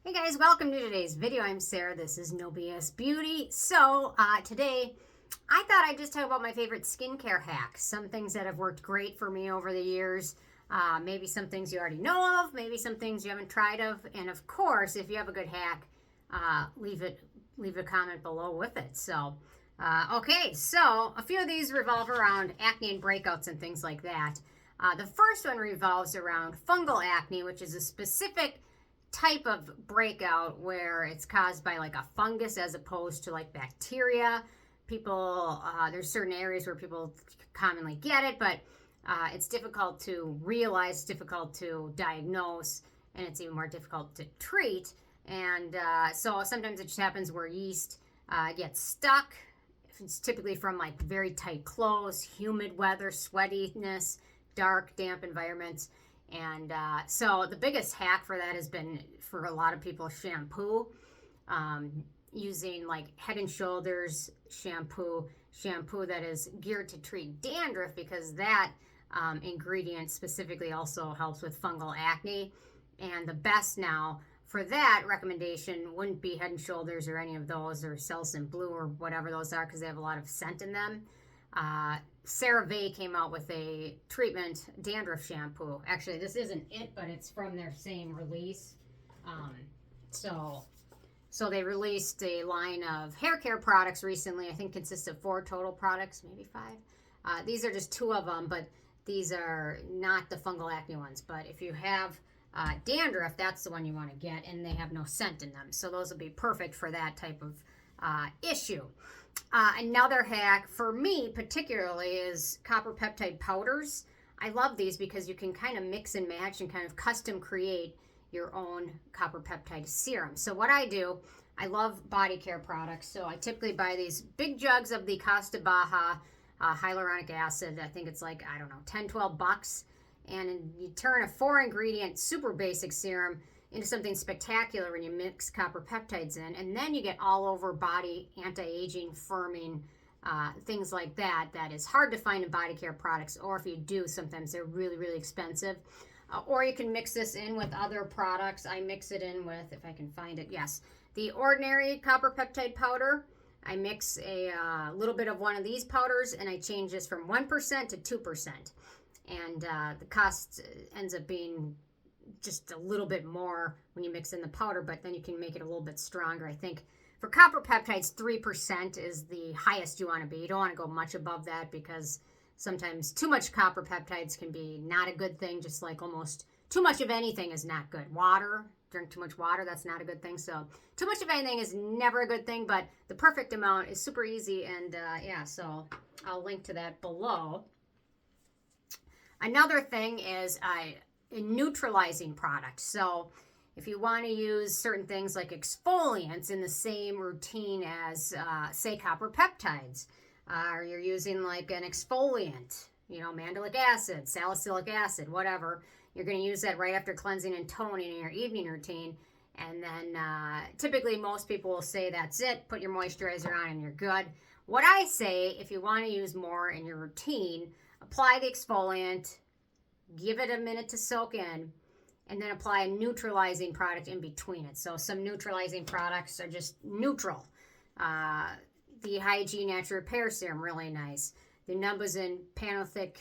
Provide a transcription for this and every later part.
Hey guys, welcome to today's video. I'm Sarah. This is No BS Beauty. So today I thought I'd just talk about my favorite skincare hacks. Some things that have worked great for me over the years. Maybe some things you already know of. Maybe some things you haven't tried of. And of course, if you have a good hack, leave a comment below with it. So okay, so a few of these revolve around acne and breakouts and things like that. The first one revolves around fungal acne, which is a specific type of breakout where it's caused by like a fungus as opposed to like bacteria. People, there's certain areas where people commonly get it, but it's difficult to realize, difficult to diagnose, and it's even more difficult to treat. And so sometimes it just happens where yeast gets stuck. It's typically from like very tight clothes, humid weather, sweatiness, dark, damp environments. And so the biggest hack for that has been, for a lot of people, shampoo. Using like Head and Shoulders shampoo that is geared to treat dandruff, because that ingredient specifically also helps with fungal acne. And the best now for that recommendation wouldn't be Head and Shoulders or any of those, or Salicylic Blue or whatever those are, because they have a lot of scent in them. CeraVe came out with a treatment dandruff shampoo. Actually, this isn't it, but it's from their same release. So they released a line of hair care products recently. I think consists of 4 total products, maybe 5. These are just 2 of them, but these are not the fungal acne ones. But if you have dandruff, that's the one you want to get, and they have no scent in them. So those will be perfect for that type of issue. Another hack for me particularly is copper peptide powders. I love these because you can kind of mix and match and kind of custom create your own copper peptide serum. So what I do, I love body care products. So I typically buy these big jugs of the Baha Hyaluronic Acid. I think it's like, I don't know, 10, 12 bucks. And you turn a 4 ingredient super basic serum into something spectacular when you mix copper peptides in, and then you get all over body anti-aging, firming, things like that is hard to find in body care products, or if you do, sometimes they're really, really expensive. Or you can mix this in with other products. I mix it in with, if I can find it, yes, the ordinary copper peptide powder. I mix a little bit of one of these powders, and I change this from 1% to 2%. And the cost ends up being just a little bit more when you mix in the powder, but then you can make it a little bit stronger. I think for copper peptides, 3% is the highest you want to be. You don't want to go much above that, because sometimes too much copper peptides can be not a good thing, just like almost too much of anything is not good. Water, drink too much water, that's not a good thing. So too much of anything is never a good thing, but the perfect amount is super easy. And yeah, so I'll link to that below. Another thing is neutralizing products. So if you want to use certain things like exfoliants in the same routine as say copper peptides, or you're using like an exfoliant, mandelic acid, salicylic acid, whatever, you're going to use that right after cleansing and toning in your evening routine. And then typically most people will say that's it, put your moisturizer on and you're good. What I say, if you want to use more in your routine, apply the exfoliant, give it a minute to soak in, and then apply a neutralizing product in between it. So some neutralizing products are just neutral. The Hyggee Natural Repair Serum, really nice. The Numbuzin Pantothenic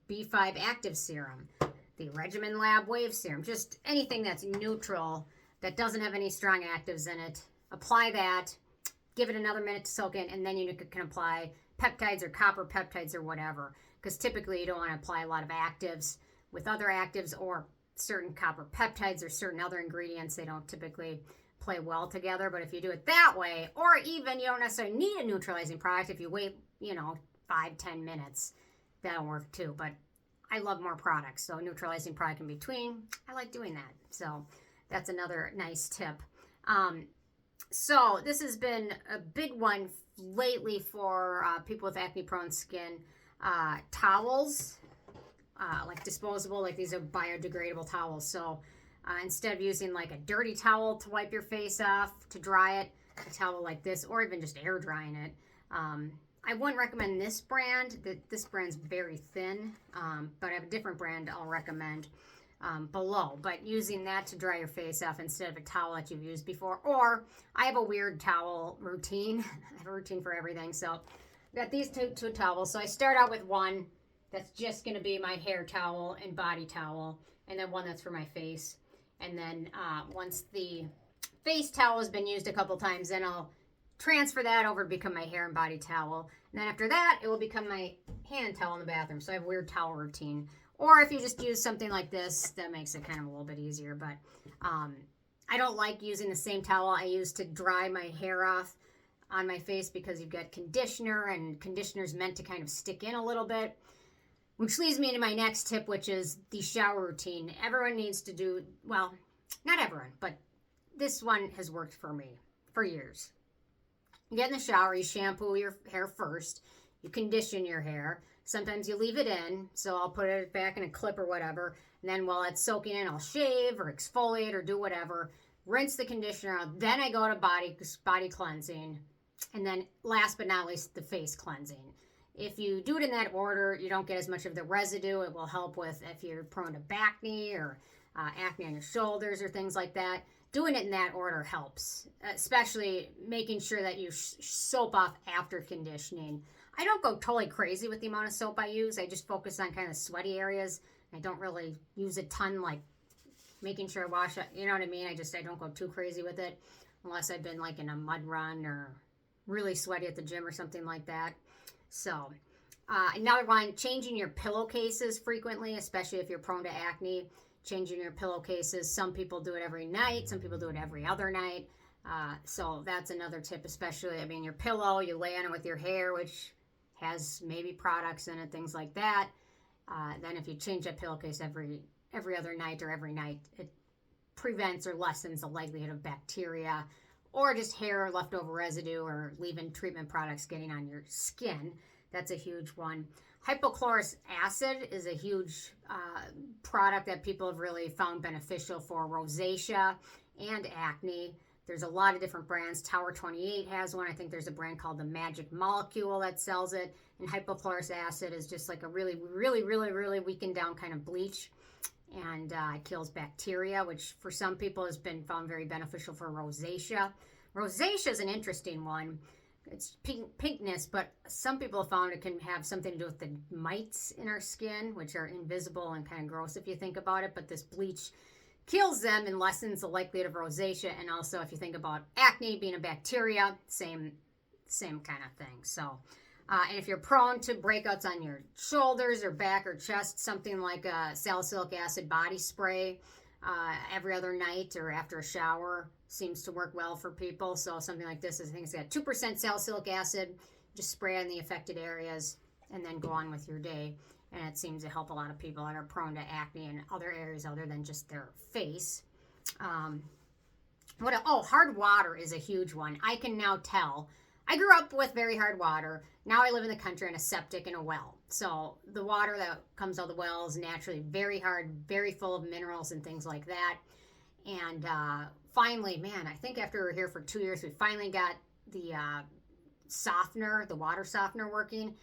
B5 Active Serum. The Regimen Lab Wave Serum. Just anything that's neutral, that doesn't have any strong actives in it. Apply that, give it another minute to soak in, and then you can apply peptides or copper peptides or whatever. Because typically you don't want to apply a lot of actives with other actives, or certain copper peptides or certain other ingredients. They don't typically play well together. But if you do it that way, or even you don't necessarily need a neutralizing product, if you wait 5-10 minutes, that'll work too. But I love more products, so neutralizing product in between, I like doing that. So that's another nice tip. So this has been a big one lately for people with acne prone skin. Towels, like disposable, like these are biodegradable towels. So instead of using like a dirty towel to wipe your face off to dry it, a towel like this, or even just air drying it. I wouldn't recommend this brand. This brand's very thin, but I have a different brand I'll recommend. below, but using that to dry your face off instead of a towel that you've used before. Or I have a weird towel routine. I have a routine for everything. So I've got these two towels. So I start out with one that's just going to be my hair towel and body towel, and then one that's for my face. And then once the face towel has been used a couple times, then I'll transfer that over to become my hair and body towel. And then after that, it will become my hand towel in the bathroom. So I have a weird towel routine. Or if you just use something like this, that makes it kind of a little bit easier. But I don't like using the same towel I use to dry my hair off on my face, because you've got conditioner, and conditioner's meant to kind of stick in a little bit. Which leads me to my next tip, which is the shower routine. Everyone needs to do, well, not everyone, but this one has worked for me for years. You get in the shower, you shampoo your hair first, you condition your hair. Sometimes you leave it in, so I'll put it back in a clip or whatever, and then while it's soaking in, I'll shave or exfoliate or do whatever, rinse the conditioner out, then I go to body cleansing, and then last but not least, the face cleansing. If you do it in that order, you don't get as much of the residue. It will help with if you're prone to acne or acne on your shoulders or things like that. Doing it in that order helps, especially making sure that you soap off after conditioning. I don't go totally crazy with the amount of soap I use. I just focus on kind of sweaty areas. I don't really use a ton, like making sure I wash it. You know what I mean? I don't go too crazy with it unless I've been like in a mud run or really sweaty at the gym or something like that. So another one, changing your pillowcases frequently, especially if you're prone to acne. Changing your pillowcases. Some people do it every night. Some people do it every other night. So that's another tip, especially, I mean, your pillow, you lay on it with your hair, which has maybe products in it, things like that. Then if you change that pillowcase every other night or every night, it prevents or lessens the likelihood of bacteria or just hair or leftover residue or leave-in treatment products getting on your skin. That's a huge one. Hypochlorous acid is a huge product that people have really found beneficial for rosacea and acne. There's a lot of different brands. Tower 28 has one. I think there's a brand called the Magic Molecule that sells it. And hypochlorous acid is just like a really, really, really, really weakened down kind of bleach. And it kills bacteria, which for some people has been found very beneficial for rosacea. Rosacea is an interesting one. It's pinkness, but some people have found it can have something to do with the mites in our skin, which are invisible and kind of gross if you think about it. But this bleach kills them and lessens the likelihood of rosacea. And also, if you think about acne being a bacteria, same kind of thing. So, and if you're prone to breakouts on your shoulders or back or chest, something like a salicylic acid body spray every other night or after a shower seems to work well for people. So something like this, I think it's got 2% salicylic acid. Just spray on the affected areas and then go on with your day. And it seems to help a lot of people that are prone to acne in other areas other than just their face. Hard water is a huge one. I can now tell. I grew up with very hard water. Now I live in the country in a septic and a well. So the water that comes out of the well is naturally very hard, very full of minerals and things like that. And finally, man, I think after we were here for 2 years, we finally got the softener, the water softener working.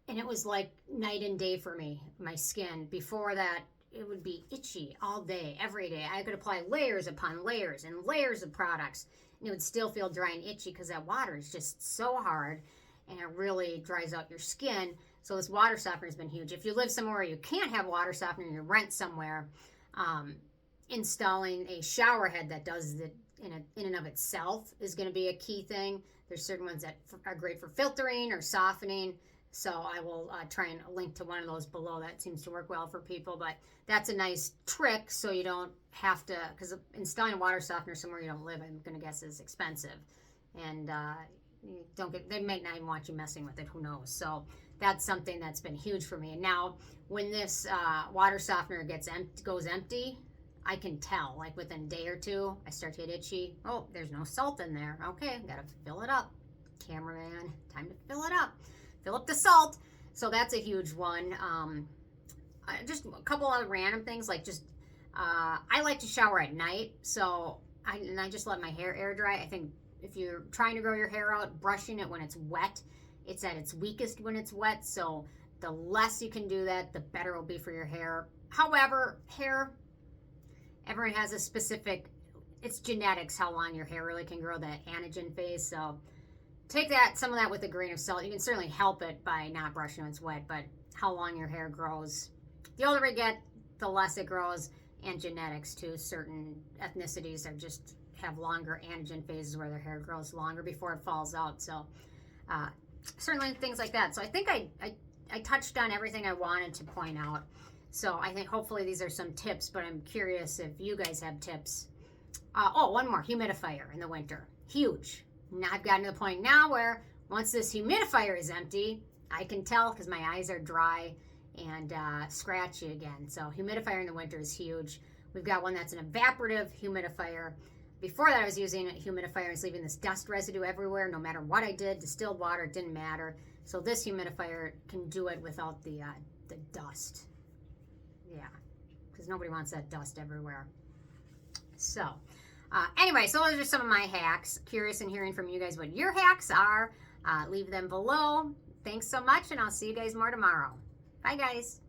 And it was like night and day for me, my skin. Before that, it would be itchy all day, every day. I could apply layers upon layers and layers of products, and it would still feel dry and itchy because that water is just so hard, and it really dries out your skin. So this water softener has been huge. If you live somewhere where you can't have water softener, you rent somewhere, installing a shower head that does it in and of itself is going to be a key thing. There's certain ones that are great for filtering or softening. So I will try and link to one of those below. That seems to work well for people, but that's a nice trick so you don't have to, because installing a water softener somewhere you don't live, I'm going to guess is expensive. And they might not even want you messing with it, who knows. So that's something that's been huge for me. And now when this water softener goes empty, I can tell, like within a day or two, I start to get itchy. Oh, there's no salt in there. Okay, got to fill it up. Cameraman, time to fill it up. Fill up the salt. So that's a huge one. Just a couple other random things, like just, I like to shower at night. So I just let my hair air dry. I think if you're trying to grow your hair out, brushing it when it's wet, it's at its weakest when it's wet. So the less you can do that, the better it will be for your hair. However, hair everyone has a specific, it's genetics, how long your hair really can grow, that anagen phase. So take that, some of that with a grain of salt. You can certainly help it by not brushing when it's wet, but how long your hair grows. The older we get, the less it grows, and genetics too. Certain ethnicities are just have longer anagen phases where their hair grows longer before it falls out. So certainly things like that. So I think I touched on everything I wanted to point out. So I think hopefully these are some tips, but I'm curious if you guys have tips. Oh, one more, humidifier in the winter. Huge. Now I've gotten to the point now where once this humidifier is empty, I can tell because my eyes are dry and scratchy again. So humidifier in the winter is huge. We've got one that's an evaporative humidifier. Before that, I was using a humidifier and it's leaving this dust residue everywhere. No matter what I did, distilled water, it didn't matter. So this humidifier can do it without the dust. Yeah, because nobody wants that dust everywhere. So anyway, so those are some of my hacks. Curious in hearing from you guys what your hacks are. Leave them below. Thanks so much, and I'll see you guys more tomorrow. Bye, guys.